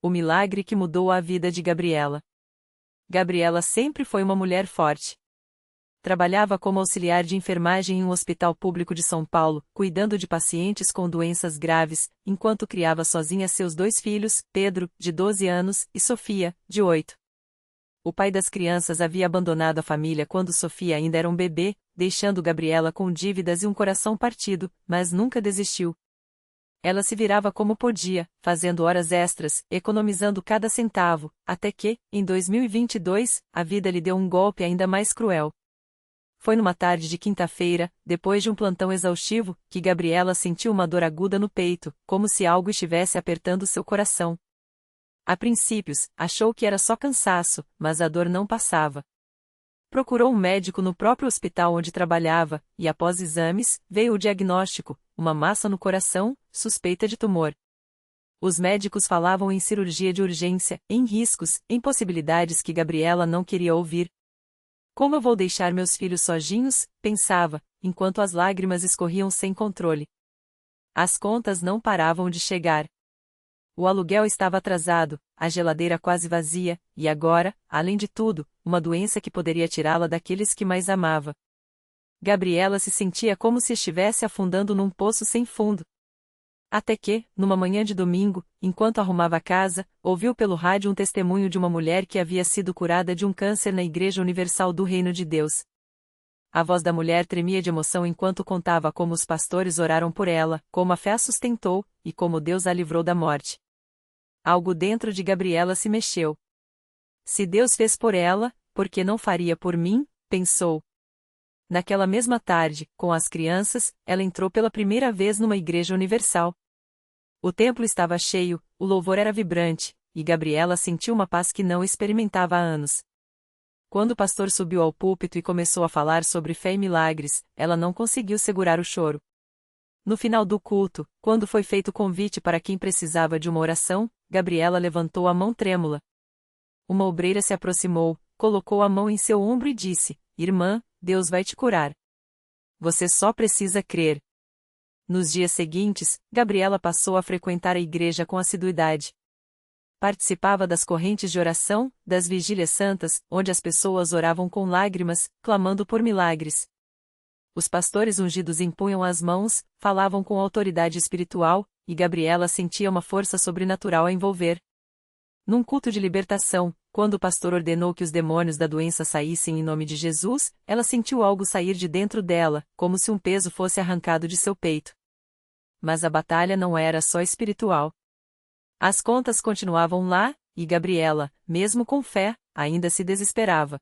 O milagre que mudou a vida de Gabriela. Gabriela sempre foi uma mulher forte. Trabalhava como auxiliar de enfermagem em um hospital público de São Paulo, cuidando de pacientes com doenças graves, enquanto criava sozinha seus 2 filhos, Pedro, de 12 anos, e Sofia, de 8. O pai das crianças havia abandonado a família quando Sofia ainda era um bebê, deixando Gabriela com dívidas e um coração partido, mas nunca desistiu. Ela se virava como podia, fazendo horas extras, economizando cada centavo, até que, em 2022, a vida lhe deu um golpe ainda mais cruel. Foi numa tarde de quinta-feira, depois de um plantão exaustivo, que Gabriela sentiu uma dor aguda no peito, como se algo estivesse apertando seu coração. A princípios, achou que era só cansaço, mas a dor não passava. Procurou um médico no próprio hospital onde trabalhava, e após exames, veio o diagnóstico: uma massa no coração, suspeita de tumor. Os médicos falavam em cirurgia de urgência, em riscos, em possibilidades que Gabriela não queria ouvir. Como eu vou deixar meus filhos sozinhos? Pensava, enquanto as lágrimas escorriam sem controle. As contas não paravam de chegar. O aluguel estava atrasado, a geladeira quase vazia, e agora, além de tudo, uma doença que poderia tirá-la daqueles que mais amava. Gabriela se sentia como se estivesse afundando num poço sem fundo. Até que, numa manhã de domingo, enquanto arrumava a casa, ouviu pelo rádio um testemunho de uma mulher que havia sido curada de um câncer na Igreja Universal do Reino de Deus. A voz da mulher tremia de emoção enquanto contava como os pastores oraram por ela, como a fé a sustentou, e como Deus a livrou da morte. Algo dentro de Gabriela se mexeu. Se Deus fez por ela, por que não faria por mim? Pensou. Naquela mesma tarde, com as crianças, ela entrou pela primeira vez numa igreja universal. O templo estava cheio, o louvor era vibrante, e Gabriela sentiu uma paz que não experimentava há anos. Quando o pastor subiu ao púlpito e começou a falar sobre fé e milagres, ela não conseguiu segurar o choro. No final do culto, quando foi feito o convite para quem precisava de uma oração, Gabriela levantou a mão trêmula. Uma obreira se aproximou, colocou a mão em seu ombro e disse: "Irmã, Deus vai te curar. Você só precisa crer." Nos dias seguintes, Gabriela passou a frequentar a igreja com assiduidade. Participava das correntes de oração, das vigílias santas, onde as pessoas oravam com lágrimas, clamando por milagres. Os pastores ungidos impunham as mãos, falavam com autoridade espiritual, e Gabriela sentia uma força sobrenatural a envolver. Num culto de libertação, quando o pastor ordenou que os demônios da doença saíssem em nome de Jesus, ela sentiu algo sair de dentro dela, como se um peso fosse arrancado de seu peito. Mas a batalha não era só espiritual. As contas continuavam lá, e Gabriela, mesmo com fé, ainda se desesperava.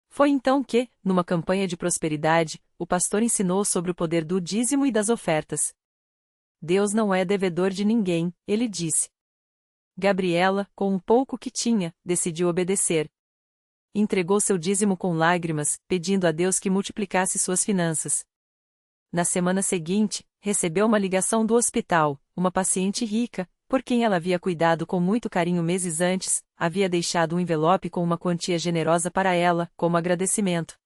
Foi então que, numa campanha de prosperidade, o pastor ensinou sobre o poder do dízimo e das ofertas. Deus não é devedor de ninguém, ele disse. Gabriela, com um pouco que tinha, decidiu obedecer. Entregou seu dízimo com lágrimas, pedindo a Deus que multiplicasse suas finanças. Na semana seguinte, recebeu uma ligação do hospital: uma paciente rica, por quem ela havia cuidado com muito carinho meses antes, havia deixado um envelope com uma quantia generosa para ela, como agradecimento.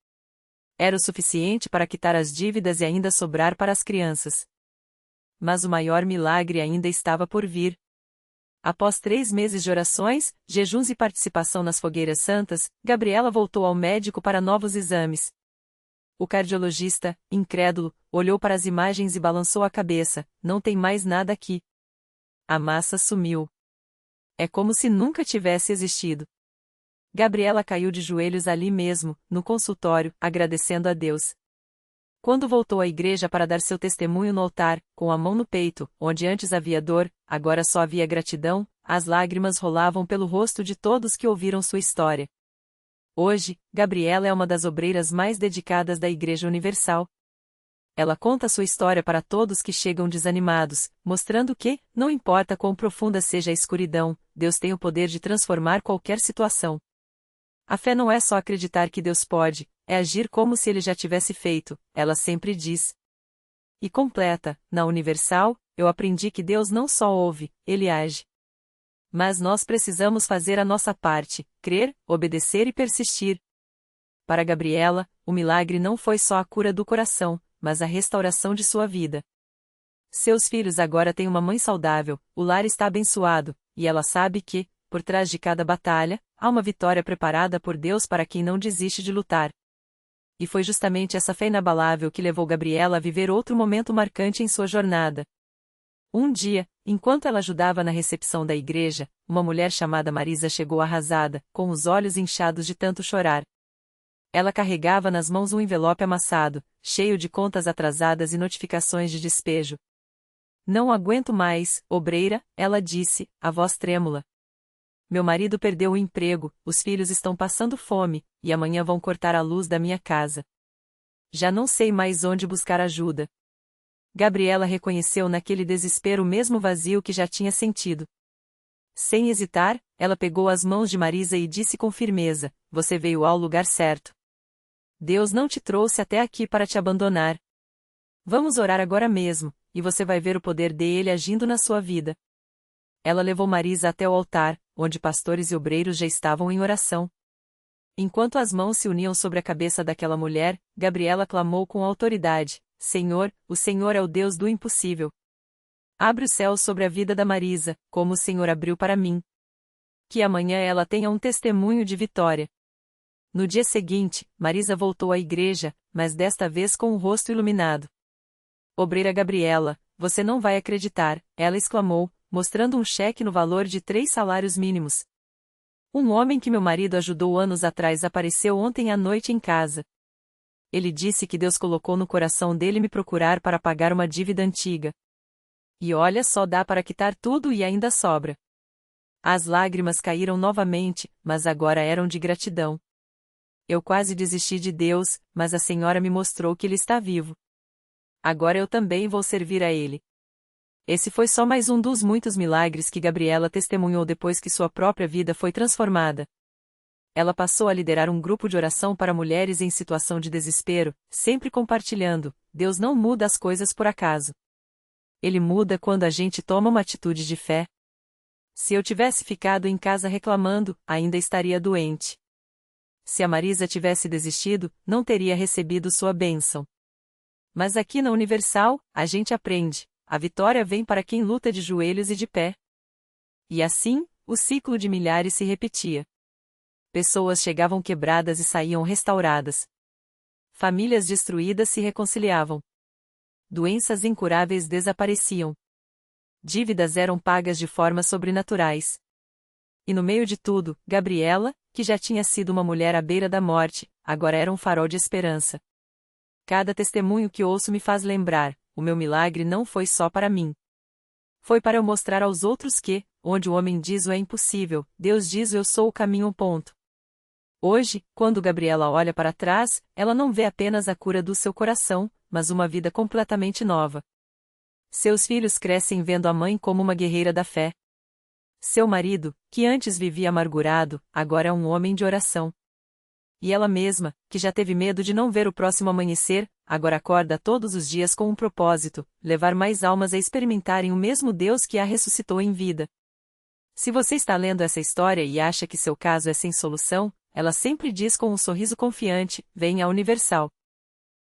Era o suficiente para quitar as dívidas e ainda sobrar para as crianças. Mas o maior milagre ainda estava por vir. Após 3 meses de orações, jejuns e participação nas fogueiras santas, Gabriela voltou ao médico para novos exames. O cardiologista, incrédulo, olhou para as imagens e balançou a cabeça: "Não tem mais nada aqui." A massa sumiu. É como se nunca tivesse existido. Gabriela caiu de joelhos ali mesmo, no consultório, agradecendo a Deus. Quando voltou à igreja para dar seu testemunho no altar, com a mão no peito, onde antes havia dor, agora só havia gratidão, as lágrimas rolavam pelo rosto de todos que ouviram sua história. Hoje, Gabriela é uma das obreiras mais dedicadas da Igreja Universal. Ela conta sua história para todos que chegam desanimados, mostrando que, não importa quão profunda seja a escuridão, Deus tem o poder de transformar qualquer situação. A fé não é só acreditar que Deus pode, é agir como se Ele já tivesse feito, ela sempre diz. E completa: "Na Universal, eu aprendi que Deus não só ouve, Ele age. Mas nós precisamos fazer a nossa parte, crer, obedecer e persistir." Para Gabriela, o milagre não foi só a cura do coração, mas a restauração de sua vida. Seus filhos agora têm uma mãe saudável, o lar está abençoado, e ela sabe que, por trás de cada batalha, há uma vitória preparada por Deus para quem não desiste de lutar. E foi justamente essa fé inabalável que levou Gabriela a viver outro momento marcante em sua jornada. Um dia, enquanto ela ajudava na recepção da igreja, uma mulher chamada Marisa chegou arrasada, com os olhos inchados de tanto chorar. Ela carregava nas mãos um envelope amassado, cheio de contas atrasadas e notificações de despejo. Não aguento mais, obreira, ela disse, a voz trêmula. Meu marido perdeu o emprego, os filhos estão passando fome, e amanhã vão cortar a luz da minha casa. Já não sei mais onde buscar ajuda. Gabriela reconheceu naquele desespero o mesmo vazio que já tinha sentido. Sem hesitar, ela pegou as mãos de Marisa e disse com firmeza: Você veio ao lugar certo. Deus não te trouxe até aqui para te abandonar. Vamos orar agora mesmo, e você vai ver o poder dele agindo na sua vida. Ela levou Marisa até o altar, onde pastores e obreiros já estavam em oração. Enquanto as mãos se uniam sobre a cabeça daquela mulher, Gabriela clamou com autoridade: Senhor, o Senhor é o Deus do impossível. Abre o céu sobre a vida da Marisa, como o Senhor abriu para mim. Que amanhã ela tenha um testemunho de vitória. No dia seguinte, Marisa voltou à igreja, mas desta vez com o rosto iluminado. Obreira Gabriela, você não vai acreditar, ela exclamou, mostrando um cheque no valor de 3 salários mínimos. Um homem que meu marido ajudou anos atrás apareceu ontem à noite em casa. Ele disse que Deus colocou no coração dele me procurar para pagar uma dívida antiga. E olha só, dá para quitar tudo e ainda sobra. As lágrimas caíram novamente, mas agora eram de gratidão. Eu quase desisti de Deus, mas a Senhora me mostrou que Ele está vivo. Agora eu também vou servir a Ele. Esse foi só mais um dos muitos milagres que Gabriela testemunhou depois que sua própria vida foi transformada. Ela passou a liderar um grupo de oração para mulheres em situação de desespero, sempre compartilhando: Deus não muda as coisas por acaso. Ele muda quando a gente toma uma atitude de fé. Se eu tivesse ficado em casa reclamando, ainda estaria doente. Se a Marisa tivesse desistido, não teria recebido sua bênção. Mas aqui na Universal, a gente aprende: a vitória vem para quem luta de joelhos e de pé. E assim, o ciclo de milhares se repetia. Pessoas chegavam quebradas e saíam restauradas. Famílias destruídas se reconciliavam. Doenças incuráveis desapareciam. Dívidas eram pagas de formas sobrenaturais. E no meio de tudo, Gabriela, que já tinha sido uma mulher à beira da morte, agora era um farol de esperança. Cada testemunho que ouço me faz lembrar: o meu milagre não foi só para mim. Foi para eu mostrar aos outros que, onde o homem diz o é impossível, Deus diz o eu sou o caminho. Hoje, quando Gabriela olha para trás, ela não vê apenas a cura do seu coração, mas uma vida completamente nova. Seus filhos crescem vendo a mãe como uma guerreira da fé. Seu marido, que antes vivia amargurado, agora é um homem de oração. E ela mesma, que já teve medo de não ver o próximo amanhecer, agora acorda todos os dias com um propósito: levar mais almas a experimentarem o mesmo Deus que a ressuscitou em vida. Se você está lendo essa história e acha que seu caso é sem solução, ela sempre diz com um sorriso confiante: venha à Universal.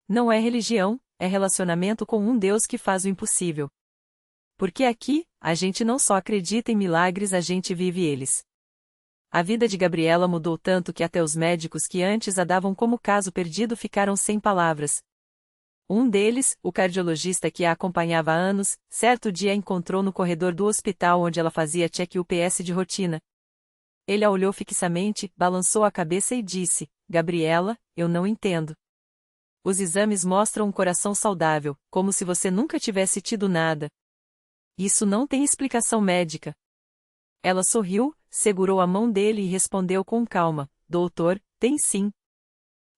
Não é religião, é relacionamento com um Deus que faz o impossível. Porque aqui, a gente não só acredita em milagres, a gente vive eles. A vida de Gabriela mudou tanto que até os médicos que antes a davam como caso perdido ficaram sem palavras. Um deles, o cardiologista que a acompanhava há anos, certo dia a encontrou no corredor do hospital onde ela fazia check-UPS de rotina. Ele a olhou fixamente, balançou a cabeça e disse: Gabriela, eu não entendo. Os exames mostram um coração saudável, como se você nunca tivesse tido nada. Isso não tem explicação médica. Ela sorriu, segurou a mão dele e respondeu com calma: Doutor, tem sim.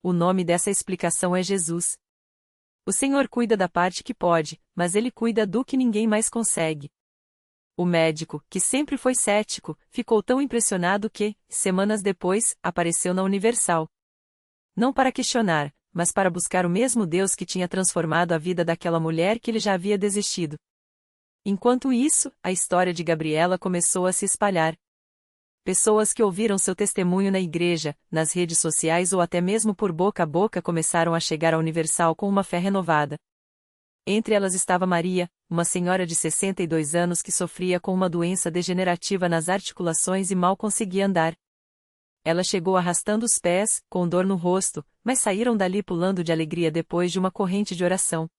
O nome dessa explicação é Jesus. O Senhor cuida da parte que pode, mas Ele cuida do que ninguém mais consegue. O médico, que sempre foi cético, ficou tão impressionado que, semanas depois, apareceu na Universal. Não para questionar, mas para buscar o mesmo Deus que tinha transformado a vida daquela mulher que ele já havia desistido. Enquanto isso, a história de Gabriela começou a se espalhar. Pessoas que ouviram seu testemunho na igreja, nas redes sociais ou até mesmo por boca a boca começaram a chegar à Universal com uma fé renovada. Entre elas estava Maria, uma senhora de 62 anos que sofria com uma doença degenerativa nas articulações e mal conseguia andar. Ela chegou arrastando os pés, com dor no rosto, mas saíram dali pulando de alegria depois de uma corrente de oração.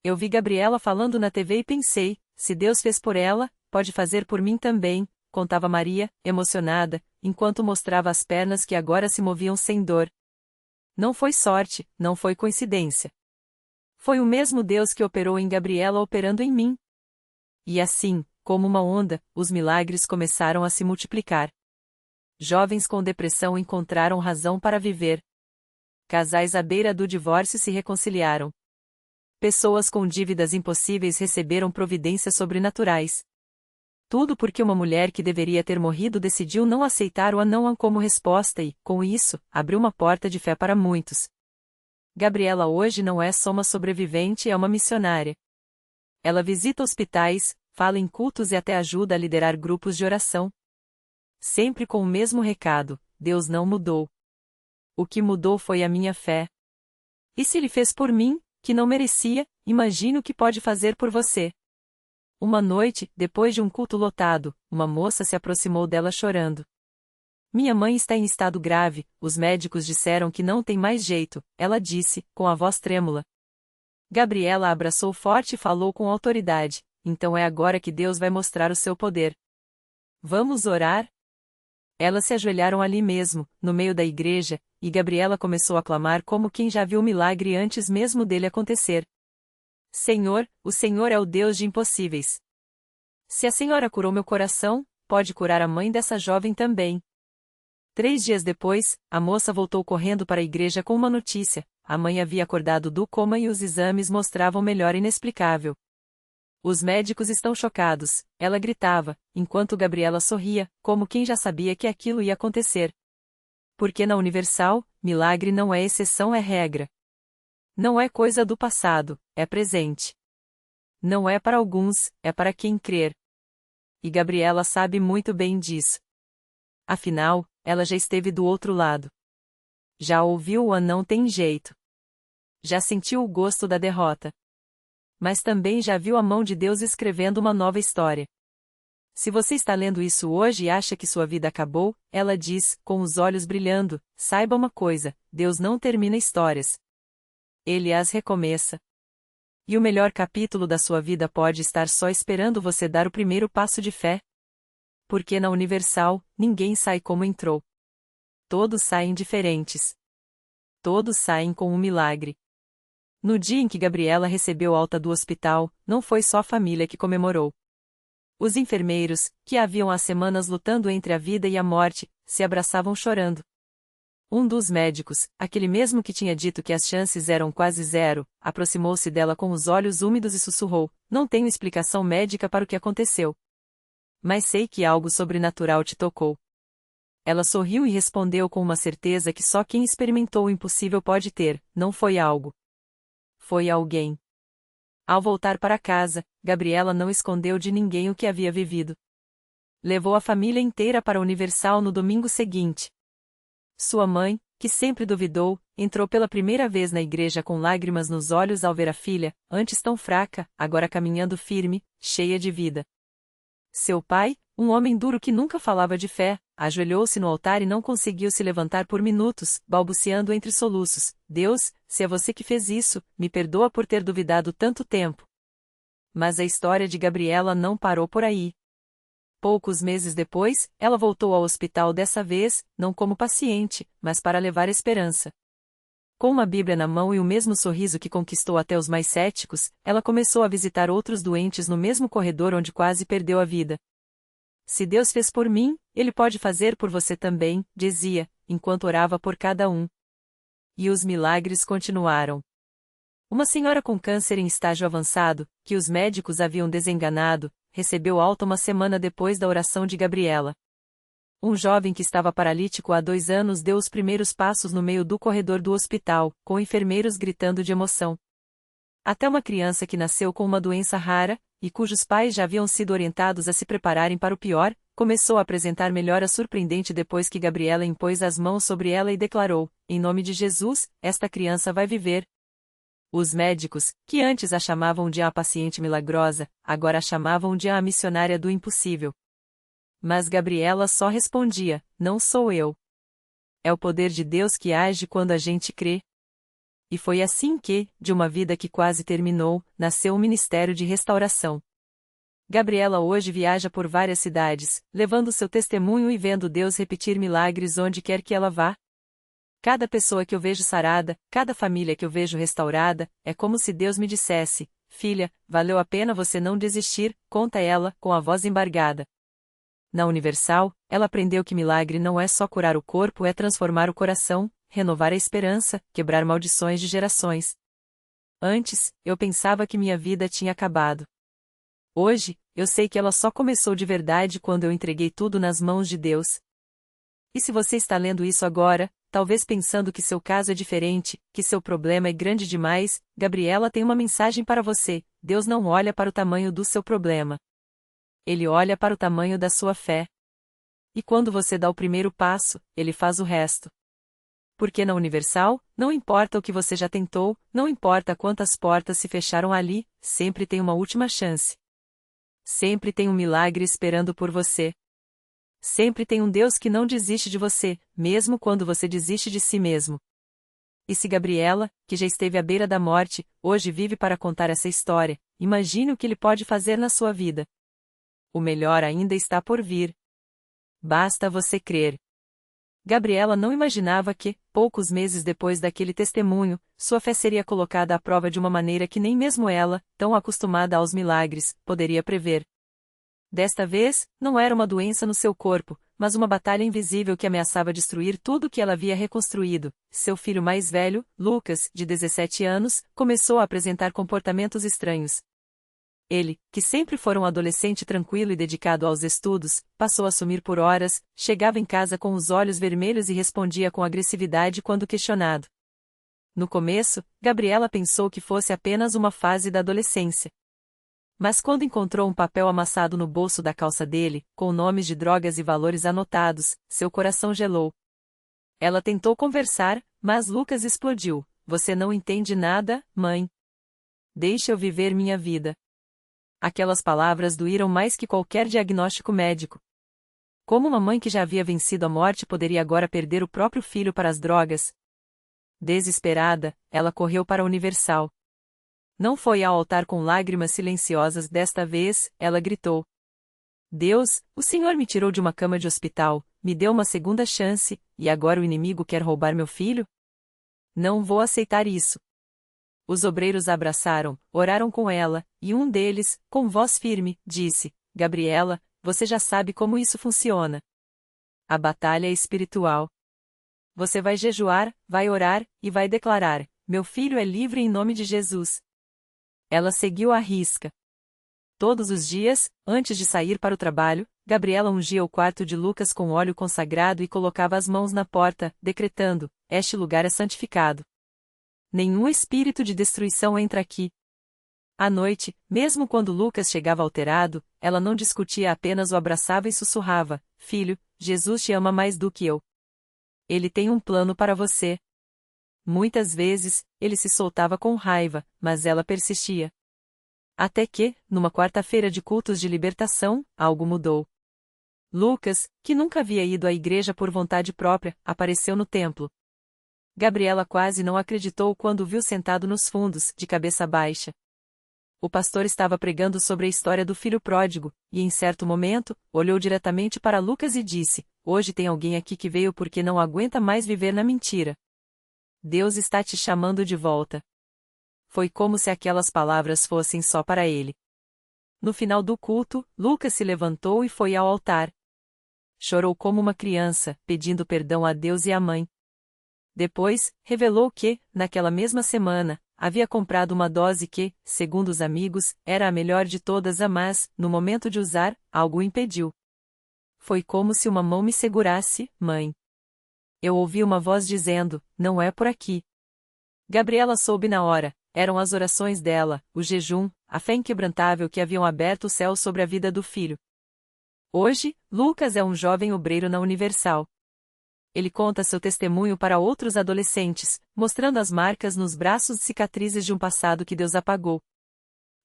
Eu vi Gabriela falando na TV e pensei, se Deus fez por ela, pode fazer por mim também, contava Maria, emocionada, enquanto mostrava as pernas que agora se moviam sem dor. Não foi sorte, não foi coincidência. Foi o mesmo Deus que operou em Gabriela operando em mim. E assim, como uma onda, os milagres começaram a se multiplicar. Jovens com depressão encontraram razão para viver. Casais à beira do divórcio se reconciliaram. Pessoas com dívidas impossíveis receberam providências sobrenaturais. Tudo porque uma mulher que deveria ter morrido decidiu não aceitar o não como resposta e, com isso, abriu uma porta de fé para muitos. Gabriela hoje não é só uma sobrevivente, é uma missionária. Ela visita hospitais, fala em cultos e até ajuda a liderar grupos de oração. Sempre com o mesmo recado: Deus não mudou. O que mudou foi a minha fé. E se Ele fez por mim, que não merecia, imagine o que pode fazer por você. Uma noite, depois de um culto lotado, uma moça se aproximou dela chorando. Minha mãe está em estado grave, os médicos disseram que não tem mais jeito, ela disse, com a voz trêmula. Gabriela a abraçou forte e falou com autoridade, então é agora que Deus vai mostrar o seu poder. Vamos orar? Elas se ajoelharam ali mesmo, no meio da igreja, e Gabriela começou a clamar como quem já viu o milagre antes mesmo dele acontecer. Senhor, o Senhor é o Deus de impossíveis. Se a Senhora curou meu coração, pode curar a mãe dessa jovem também. 3 dias depois, a moça voltou correndo para a igreja com uma notícia: a mãe havia acordado do coma e os exames mostravam melhora inexplicável. Os médicos estão chocados, ela gritava, enquanto Gabriela sorria, como quem já sabia que aquilo ia acontecer. Porque na Universal, milagre não é exceção, é regra. Não é coisa do passado, é presente. Não é para alguns, é para quem crer. E Gabriela sabe muito bem disso. Afinal, ela já esteve do outro lado. Já ouviu o não tem jeito. Já sentiu o gosto da derrota. Mas também já viu a mão de Deus escrevendo uma nova história. Se você está lendo isso hoje e acha que sua vida acabou, ela diz, com os olhos brilhando, saiba uma coisa: Deus não termina histórias. Ele as recomeça. E o melhor capítulo da sua vida pode estar só esperando você dar o primeiro passo de fé. Porque na Universal, ninguém sai como entrou. Todos saem diferentes. Todos saem com um milagre. No dia em que Gabriela recebeu alta do hospital, não foi só a família que comemorou. Os enfermeiros, que haviam há semanas lutando entre a vida e a morte, se abraçavam chorando. Um dos médicos, aquele mesmo que tinha dito que as chances eram quase zero, aproximou-se dela com os olhos úmidos e sussurrou: não tenho explicação médica para o que aconteceu. Mas sei que algo sobrenatural te tocou. Ela sorriu e respondeu com uma certeza que só quem experimentou o impossível pode ter: não foi algo. Foi alguém. Ao voltar para casa, Gabriela não escondeu de ninguém o que havia vivido. Levou a família inteira para a Universal no domingo seguinte. Sua mãe, que sempre duvidou, entrou pela primeira vez na igreja com lágrimas nos olhos ao ver a filha, antes tão fraca, agora caminhando firme, cheia de vida. Seu pai, um homem duro que nunca falava de fé, ajoelhou-se no altar e não conseguiu se levantar por minutos, balbuciando entre soluços: Deus, se é você que fez isso, me perdoa por ter duvidado tanto tempo. Mas a história de Gabriela não parou por aí. Poucos meses depois, ela voltou ao hospital dessa vez, não como paciente, mas para levar esperança. Com uma Bíblia na mão e o mesmo sorriso que conquistou até os mais céticos, ela começou a visitar outros doentes no mesmo corredor onde quase perdeu a vida. Se Deus fez por mim, Ele pode fazer por você também, dizia, enquanto orava por cada um. E os milagres continuaram. Uma senhora com câncer em estágio avançado, que os médicos haviam desenganado, recebeu alta uma semana depois da oração de Gabriela. Um jovem que estava paralítico há 2 anos deu os primeiros passos no meio do corredor do hospital, com enfermeiros gritando de emoção. Até uma criança que nasceu com uma doença rara, e cujos pais já haviam sido orientados a se prepararem para o pior, começou a apresentar melhora surpreendente depois que Gabriela impôs as mãos sobre ela e declarou: em nome de Jesus, esta criança vai viver. Os médicos, que antes a chamavam de a paciente milagrosa, agora a chamavam de a missionária do impossível. Mas Gabriela só respondia: não sou eu. É o poder de Deus que age quando a gente crê. E foi assim que, de uma vida que quase terminou, nasceu um ministério de restauração. Gabriela hoje viaja por várias cidades, levando seu testemunho e vendo Deus repetir milagres onde quer que ela vá. Cada pessoa que eu vejo sarada, cada família que eu vejo restaurada, é como se Deus me dissesse: filha, valeu a pena você não desistir, conta ela, com a voz embargada. Na Universal, ela aprendeu que milagre não é só curar o corpo, é transformar o coração, renovar a esperança, quebrar maldições de gerações. Antes, eu pensava que minha vida tinha acabado. Hoje, eu sei que ela só começou de verdade quando eu entreguei tudo nas mãos de Deus. E se você está lendo isso agora, talvez pensando que seu caso é diferente, que seu problema é grande demais, Gabriela tem uma mensagem para você: Deus não olha para o tamanho do seu problema. Ele olha para o tamanho da sua fé. E quando você dá o primeiro passo, Ele faz o resto. Porque na Universal, não importa o que você já tentou, não importa quantas portas se fecharam ali, sempre tem uma última chance. Sempre tem um milagre esperando por você. Sempre tem um Deus que não desiste de você, mesmo quando você desiste de si mesmo. E se Gabriela, que já esteve à beira da morte, hoje vive para contar essa história, imagine o que Ele pode fazer na sua vida. O melhor ainda está por vir. Basta você crer. Gabriela não imaginava que, poucos meses depois daquele testemunho, sua fé seria colocada à prova de uma maneira que nem mesmo ela, tão acostumada aos milagres, poderia prever. Desta vez, não era uma doença no seu corpo, mas uma batalha invisível que ameaçava destruir tudo o que ela havia reconstruído. Seu filho mais velho, Lucas, de 17 anos, começou a apresentar comportamentos estranhos. Ele, que sempre fora um adolescente tranquilo e dedicado aos estudos, passou a sumir por horas, chegava em casa com os olhos vermelhos e respondia com agressividade quando questionado. No começo, Gabriela pensou que fosse apenas uma fase da adolescência. Mas quando encontrou um papel amassado no bolso da calça dele, com nomes de drogas e valores anotados, seu coração gelou. Ela tentou conversar, mas Lucas explodiu: você não entende nada, mãe. Deixa eu viver minha vida. Aquelas palavras doíram mais que qualquer diagnóstico médico. Como uma mãe que já havia vencido a morte poderia agora perder o próprio filho para as drogas? Desesperada, ela correu para a Universal. Não foi ao altar com lágrimas silenciosas desta vez, ela gritou: Deus, o Senhor me tirou de uma cama de hospital, me deu uma segunda chance, e agora o inimigo quer roubar meu filho? Não vou aceitar isso. Os obreiros a abraçaram, oraram com ela, e um deles, com voz firme, disse: Gabriela, você já sabe como isso funciona. A batalha é espiritual. Você vai jejuar, vai orar, e vai declarar: meu filho é livre em nome de Jesus. Ela seguiu à risca. Todos os dias, antes de sair para o trabalho, Gabriela ungia o quarto de Lucas com óleo consagrado e colocava as mãos na porta, decretando: este lugar é santificado. Nenhum espírito de destruição entra aqui. À noite, mesmo quando Lucas chegava alterado, ela não discutia, apenas o abraçava e sussurrava: filho, Jesus te ama mais do que eu. Ele tem um plano para você. Muitas vezes, ele se soltava com raiva, mas ela persistia. Até que, numa quarta-feira de cultos de libertação, algo mudou. Lucas, que nunca havia ido à igreja por vontade própria, apareceu no templo. Gabriela quase não acreditou quando o viu sentado nos fundos, de cabeça baixa. O pastor estava pregando sobre a história do filho pródigo, e em certo momento, olhou diretamente para Lucas e disse: hoje tem alguém aqui que veio porque não aguenta mais viver na mentira. Deus está te chamando de volta. Foi como se aquelas palavras fossem só para ele. No final do culto, Lucas se levantou e foi ao altar. Chorou como uma criança, pedindo perdão a Deus e à mãe. Depois, revelou que, naquela mesma semana, havia comprado uma dose que, segundo os amigos, era a melhor de todas, mas, no momento de usar, algo o impediu. Foi como se uma mão me segurasse: mãe. Eu ouvi uma voz dizendo: não é por aqui. Gabriela soube na hora: eram as orações dela, o jejum, a fé inquebrantável que haviam aberto o céu sobre a vida do filho. Hoje, Lucas é um jovem obreiro na Universal. ele conta seu testemunho para outros adolescentes, mostrando as marcas nos braços e cicatrizes de um passado que Deus apagou.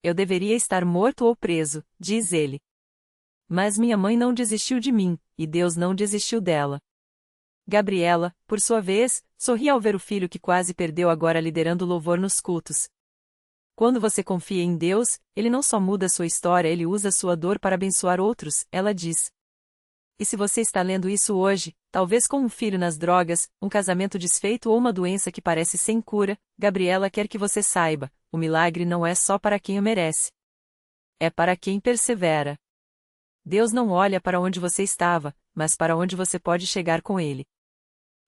Eu deveria estar morto ou preso, diz ele. Mas minha mãe não desistiu de mim, e Deus não desistiu dela. Gabriela, por sua vez, sorri ao ver o filho que quase perdeu agora liderando o louvor nos cultos. Quando você confia em Deus, Ele não só muda sua história, Ele usa sua dor para abençoar outros, ela diz. E se você está lendo isso hoje, talvez com um filho nas drogas, um casamento desfeito ou uma doença que parece sem cura, Gabriela quer que você saiba, o milagre não é só para quem o merece. É para quem persevera. Deus não olha para onde você estava, mas para onde você pode chegar com Ele.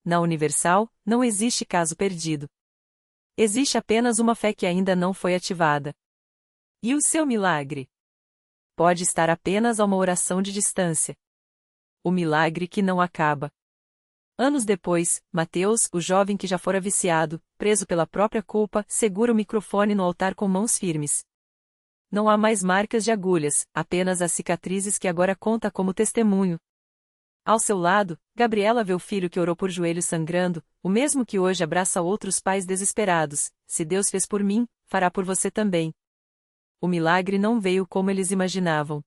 Na Universal, não existe caso perdido. Existe apenas uma fé que ainda não foi ativada. E o seu milagre? Pode estar apenas a uma oração de distância. O milagre que não acaba. Anos depois, Mateus, o jovem que já fora viciado, preso pela própria culpa, segura o microfone no altar com mãos firmes. Não há mais marcas de agulhas, apenas as cicatrizes que agora conta como testemunho. Ao seu lado, Gabriela vê o filho que orou por joelhos sangrando, o mesmo que hoje abraça outros pais desesperados. Se Deus fez por mim, fará por você também. O milagre não veio como eles imaginavam.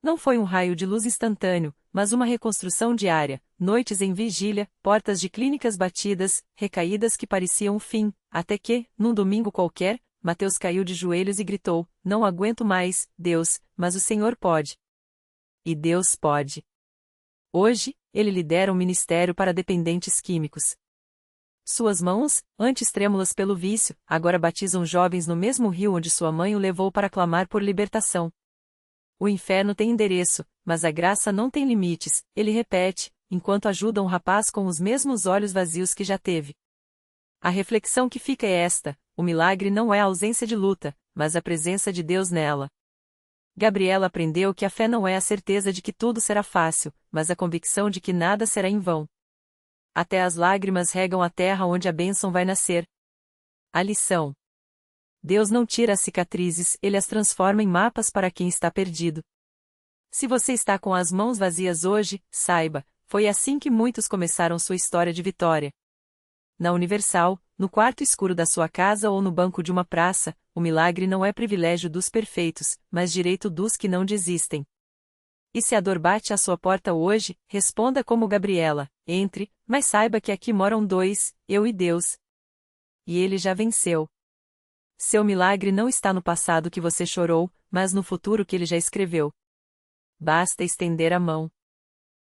Não foi um raio de luz instantâneo, mas uma reconstrução diária, noites em vigília, portas de clínicas batidas, recaídas que pareciam o fim, até que, num domingo qualquer, Mateus caiu de joelhos e gritou: "Não aguento mais, Deus, mas o Senhor pode." E Deus pode. Hoje, ele lidera um ministério para dependentes químicos. Suas mãos, antes trêmulas pelo vício, agora batizam jovens no mesmo rio onde sua mãe o levou para clamar por libertação. O inferno tem endereço, mas a graça não tem limites, ele repete, enquanto ajuda um rapaz com os mesmos olhos vazios que já teve. A reflexão que fica é esta: o milagre não é a ausência de luta, mas a presença de Deus nela. Gabriela aprendeu que a fé não é a certeza de que tudo será fácil, mas a convicção de que nada será em vão. Até as lágrimas regam a terra onde a bênção vai nascer. A lição: Deus não tira as cicatrizes, Ele as transforma em mapas para quem está perdido. Se você está com as mãos vazias hoje, saiba, foi assim que muitos começaram sua história de vitória. Na Universal, no quarto escuro da sua casa ou no banco de uma praça, o milagre não é privilégio dos perfeitos, mas direito dos que não desistem. E se a dor bate à sua porta hoje, responda como Gabriela: entre, mas saiba que aqui moram dois, eu e Deus. E Ele já venceu. Seu milagre não está no passado que você chorou, mas no futuro que Ele já escreveu. Basta estender a mão.